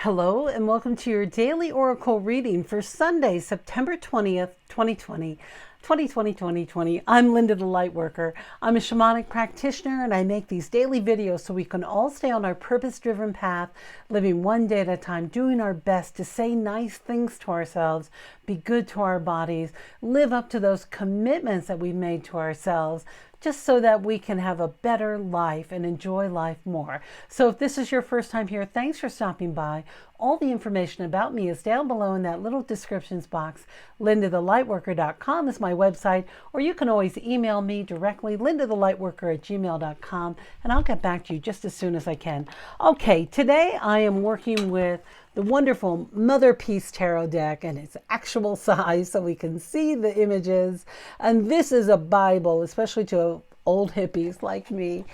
Hello and welcome to your daily oracle reading for Sunday, September 20th, 2020. 2020. I'm Linda the Lightworker. I'm a shamanic practitioner and I make these daily videos so we can all stay on our purpose-driven path, living one day at a time, doing our best to say nice things to ourselves, be good to our bodies, live up to those commitments that we've made to ourselves, just so that we can have a better life and enjoy life more. So if this is your first time here, thanks for stopping by. All the information about me is down below in that little descriptions box. LindaTheLightWorker.com is my website, or you can always email me directly, LindaTheLightWorker@gmail.com, and I'll get back to you just as soon as I can. Okay, today I am working with the wonderful Mother Peace Tarot deck, and it's actual size so we can see the images. And this is a Bible, especially to old hippies like me.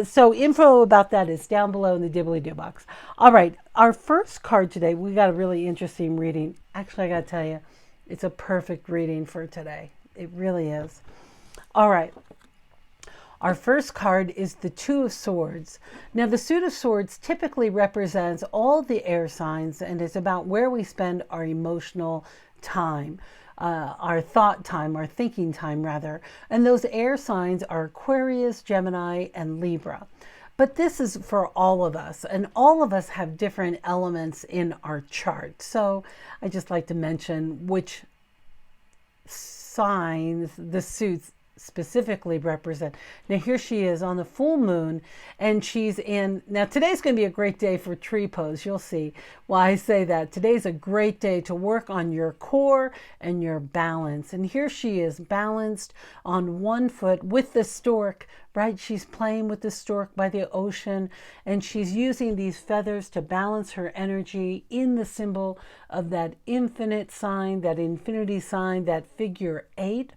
So info about that is down below in the dibbly-doo box. All right, our first card today, we got a really interesting reading. Actually, I got to tell you, it's a perfect reading for today. It really is. All right. Our first card is the Two of Swords. Now, the Two of Swords typically represents all the air signs and is about where we spend our emotional time, our thought time, our thinking time, rather. And those air signs are Aquarius, Gemini, and Libra. But this is for all of us, and all of us have different elements in our chart. So I just like to mention which signs the suits specifically represent. Now here she is on the full moon, and she's in, now today's going to be a great day for tree pose. You'll see why I say that. Today's a great day to work on your core and your balance. And here she is balanced on one foot with the stork, right? She's playing with the stork by the ocean, and she's using these feathers to balance her energy in the symbol of that infinite sign, that infinity sign, that figure 8.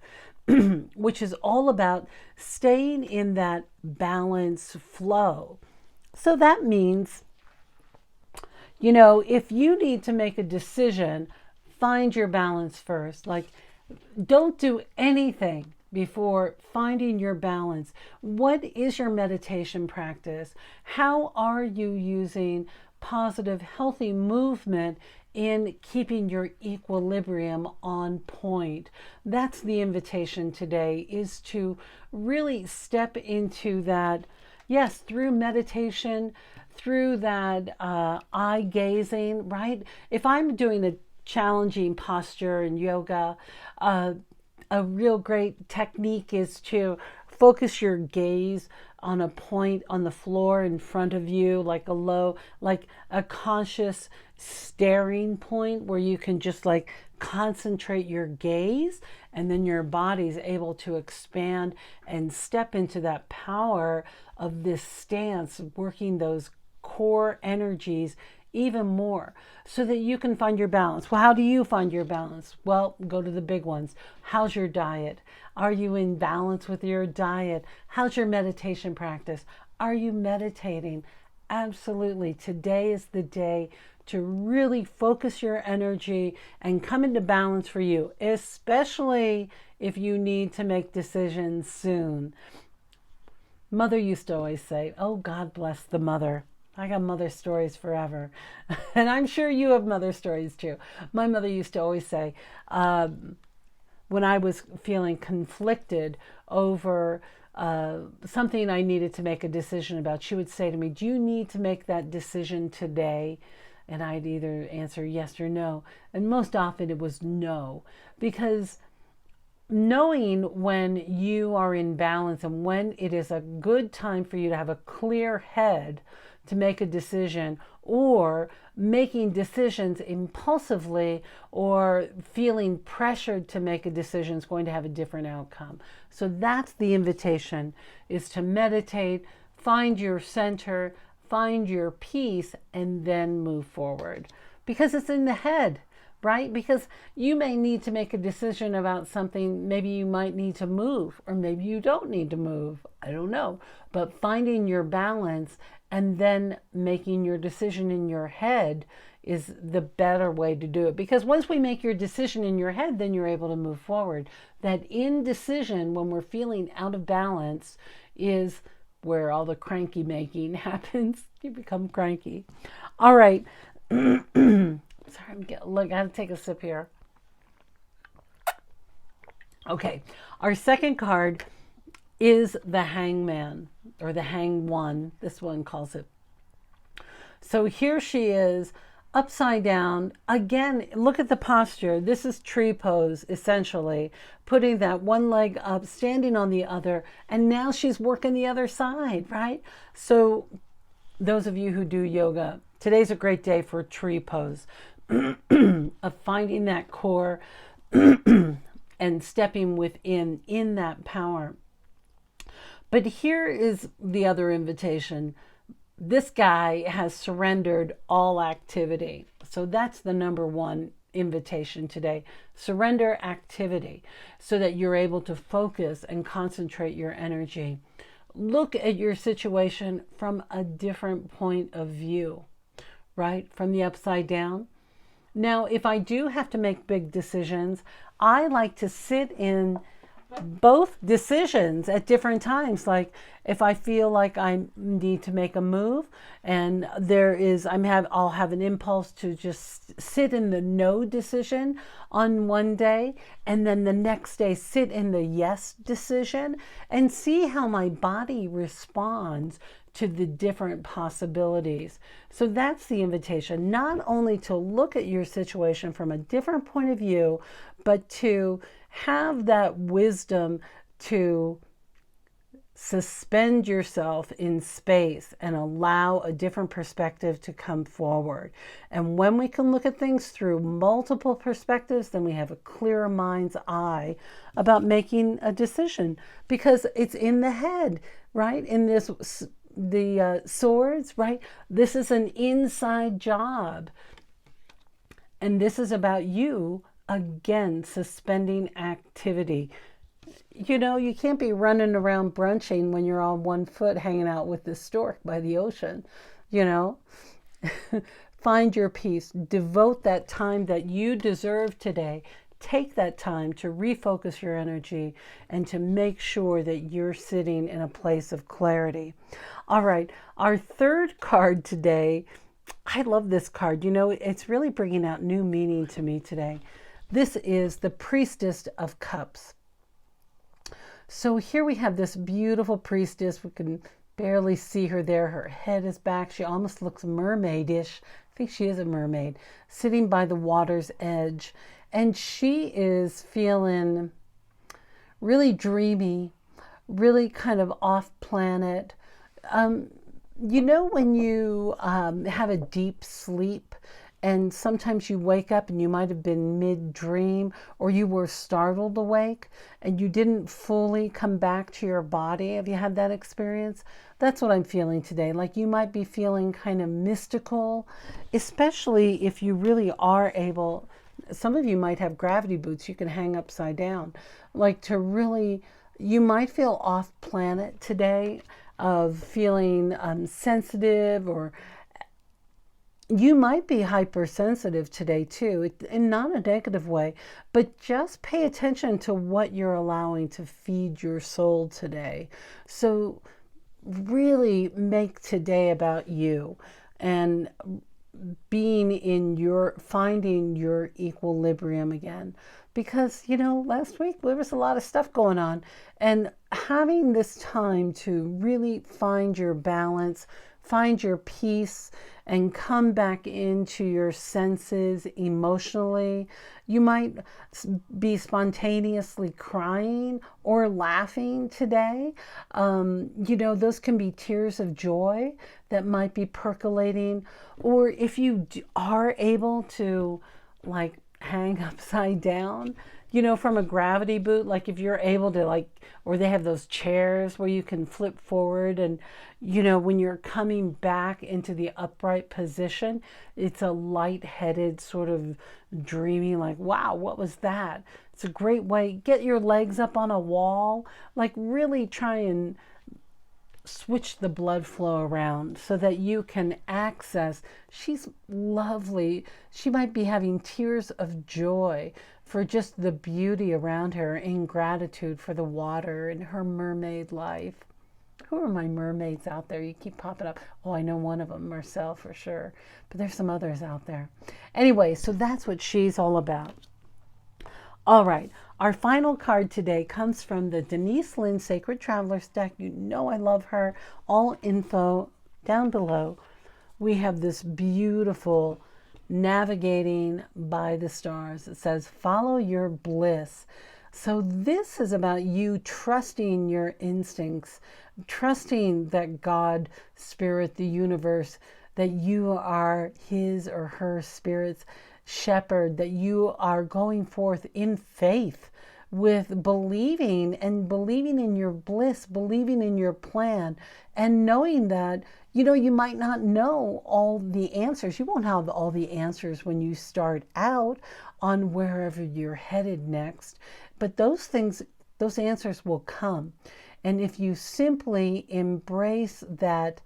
Which is all about staying in that balance flow. So that means, you know, if you need to make a decision, find your balance first. Like, don't do anything before finding your balance. What is your meditation practice? How are you using positive, healthy movement in keeping your equilibrium on point? That's the invitation today, is to really step into that, yes, through meditation, through that eye gazing, right? If I'm doing a challenging posture in yoga, a real great technique is to focus your gaze on a point on the floor in front of you, like a low, like a conscious staring point where you can just like concentrate your gaze, and then your body's able to expand and step into that power of this stance, working those core energies even more so that you can find your balance. Well, how do you find your balance? Well, go to the big ones. How's your diet? Are you in balance with your diet? How's your meditation practice? Are you meditating? Absolutely. Today is the day to really focus your energy and come into balance for you, especially if you need to make decisions soon. Mother used to always say, oh, God bless the mother. I got mother stories forever. And I'm sure you have mother stories too. My mother used to always say, when I was feeling conflicted over something I needed to make a decision about, she would say to me, do you need to make that decision today? And I'd either answer yes or no. And most often it was no, because knowing when you are in balance and when it is a good time for you to have a clear head to make a decision, or making decisions impulsively or feeling pressured to make a decision is going to have a different outcome. So that's the invitation, is to meditate, find your center, find your peace, and then move forward. Because it's in the head, right? Because you may need to make a decision about something. Maybe you might need to move, or maybe you don't need to move. I don't know. But finding your balance and then making your decision in your head is the better way to do it. Because once we make your decision in your head, then you're able to move forward. That indecision, when we're feeling out of balance, is where all the cranky making happens. You become cranky. All right. Sorry, look, I gotta take a sip here. Okay, our second card is the Hangman, or the Hang One. This one calls it. So here she is, upside down. Again, look at the posture. This is tree pose, essentially, putting that one leg up, standing on the other, and now she's working the other side, right? So those of you who do yoga, today's a great day for tree pose, of finding that core and stepping within in that power. But here is the other invitation. This guy has surrendered all activity. So that's the number one invitation today. Surrender activity so that you're able to focus and concentrate your energy. Look at your situation from a different point of view, right? From the upside down. Now, if I do have to make big decisions, I like to sit in both decisions at different times. Like if I feel like I need to make a move and I'll have an impulse to just sit in the no decision on one day, and then the next day sit in the yes decision, and see how my body responds to the different possibilities. So that's the invitation, not only to look at your situation from a different point of view, but to have that wisdom to suspend yourself in space and allow a different perspective to come forward. And when we can look at things through multiple perspectives, then we have a clearer mind's eye about making a decision, because it's in the head, right? In the swords, right? This is an inside job. And this is about you, again, suspending activity. You know, you can't be running around brunching when you're on one foot hanging out with the stork by the ocean, you know. Find your peace. Devote that time that you deserve today. Take that time to refocus your energy and to make sure that you're sitting in a place of clarity. All right, our third card today, I love this card. You know, it's really bringing out new meaning to me today. This is the Priestess of Cups. So here we have this beautiful priestess. We can barely see her there. Her head is back. She almost looks mermaidish. I think she is a mermaid, sitting by the water's edge. And she is feeling really dreamy, really kind of off planet. You know, when you have a deep sleep, and sometimes you wake up and you might have been mid-dream, or you were startled awake and you didn't fully come back to your body. Have you had that experience? That's what I'm feeling today. Like you might be feeling kind of mystical, especially if you really are able. Some of you might have gravity boots you can hang upside down. Like to really, you might feel off planet today, of feeling sensitive, or you might be hypersensitive today too, in not a negative way, but just pay attention to what you're allowing to feed your soul today. So really make today about you and finding your equilibrium again. Because, you know, last week there was a lot of stuff going on, and having this time to really find your balance, find your peace, and come back into your senses emotionally. You might be spontaneously crying or laughing today. You know, those can be tears of joy that might be percolating. Or if you are able to, like, hang upside down, you know, from a gravity boot, like if you're able to, like, or they have those chairs where you can flip forward, and you know, when you're coming back into the upright position, it's a light-headed sort of dreamy, like, wow, what was that? It's a great way. Get your legs up on a wall, like really try and switch the blood flow around so that you can access. She's lovely. She might be having tears of joy for just the beauty around her, in gratitude for the water and her mermaid life. Who are my mermaids out there? You keep popping up. Oh, I know one of them, Marcel, for sure. But there's some others out there. Anyway, so that's what she's all about. All right. Our final card today comes from the Denise Linn Sacred Travelers deck. You know I love her. All info down below. We have this beautiful navigating by the stars. It says, follow your bliss. So this is about you trusting your instincts, trusting that God, Spirit, the universe, that you are his or her spirit's shepherd, that you are going forth in faith with believing in your bliss, believing in your plan, and knowing that, you know, you might not know all the answers. You won't have all the answers when you start out on wherever you're headed next. But those answers will come. And if you simply embrace that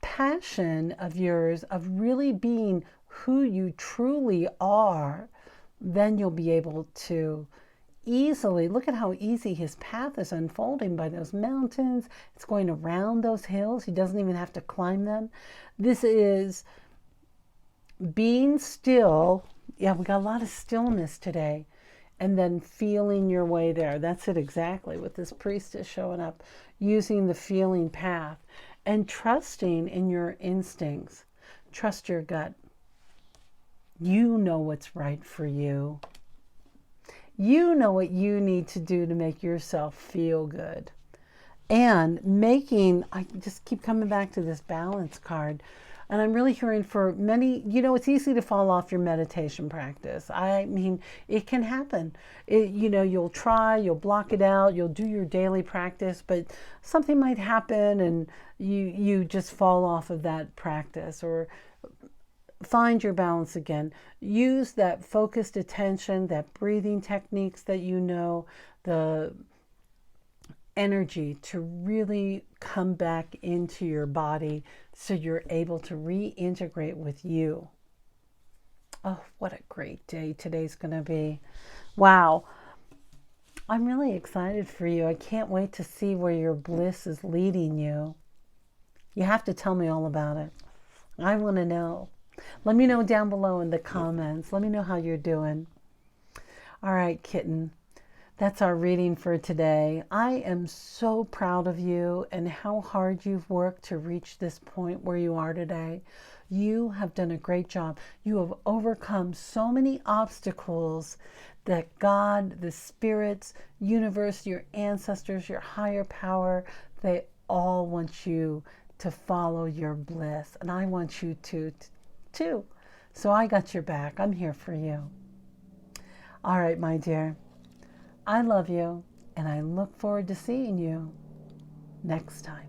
passion of yours of really being who you truly are, then you'll be able to easily, look at how easy his path is unfolding by those mountains. It's going around those hills. He doesn't even have to climb them. This is being still. Yeah, we got a lot of stillness today. And then feeling your way there. That's it exactly with this priestess showing up, using the feeling path and trusting in your instincts. Trust your gut. You know what's right for you. You know what you need to do to make yourself feel good. And I just keep coming back to this balance card. And I'm really hearing for many, you know, it's easy to fall off your meditation practice. I mean, it can happen. You know, you'll try, you'll block it out, you'll do your daily practice, but something might happen and you just fall off of that practice, or find your balance again. Use that focused attention, that breathing techniques that you know, the energy to really come back into your body so you're able to reintegrate with you. Oh, what a great day today's going to be. Wow. I'm really excited for you. I can't wait to see where your bliss is leading you. You have to tell me all about it. I want to know. Let me know down below in the comments. Let me know how you're doing. All right, kitten. That's our reading for today. I am so proud of you and how hard you've worked to reach this point where you are today. You have done a great job. You have overcome so many obstacles that God, the spirits, universe, your ancestors, your higher power, they all want you to follow your bliss. And I want you to too. So I got your back. I'm here for you. All right, my dear. I love you, and I look forward to seeing you next time.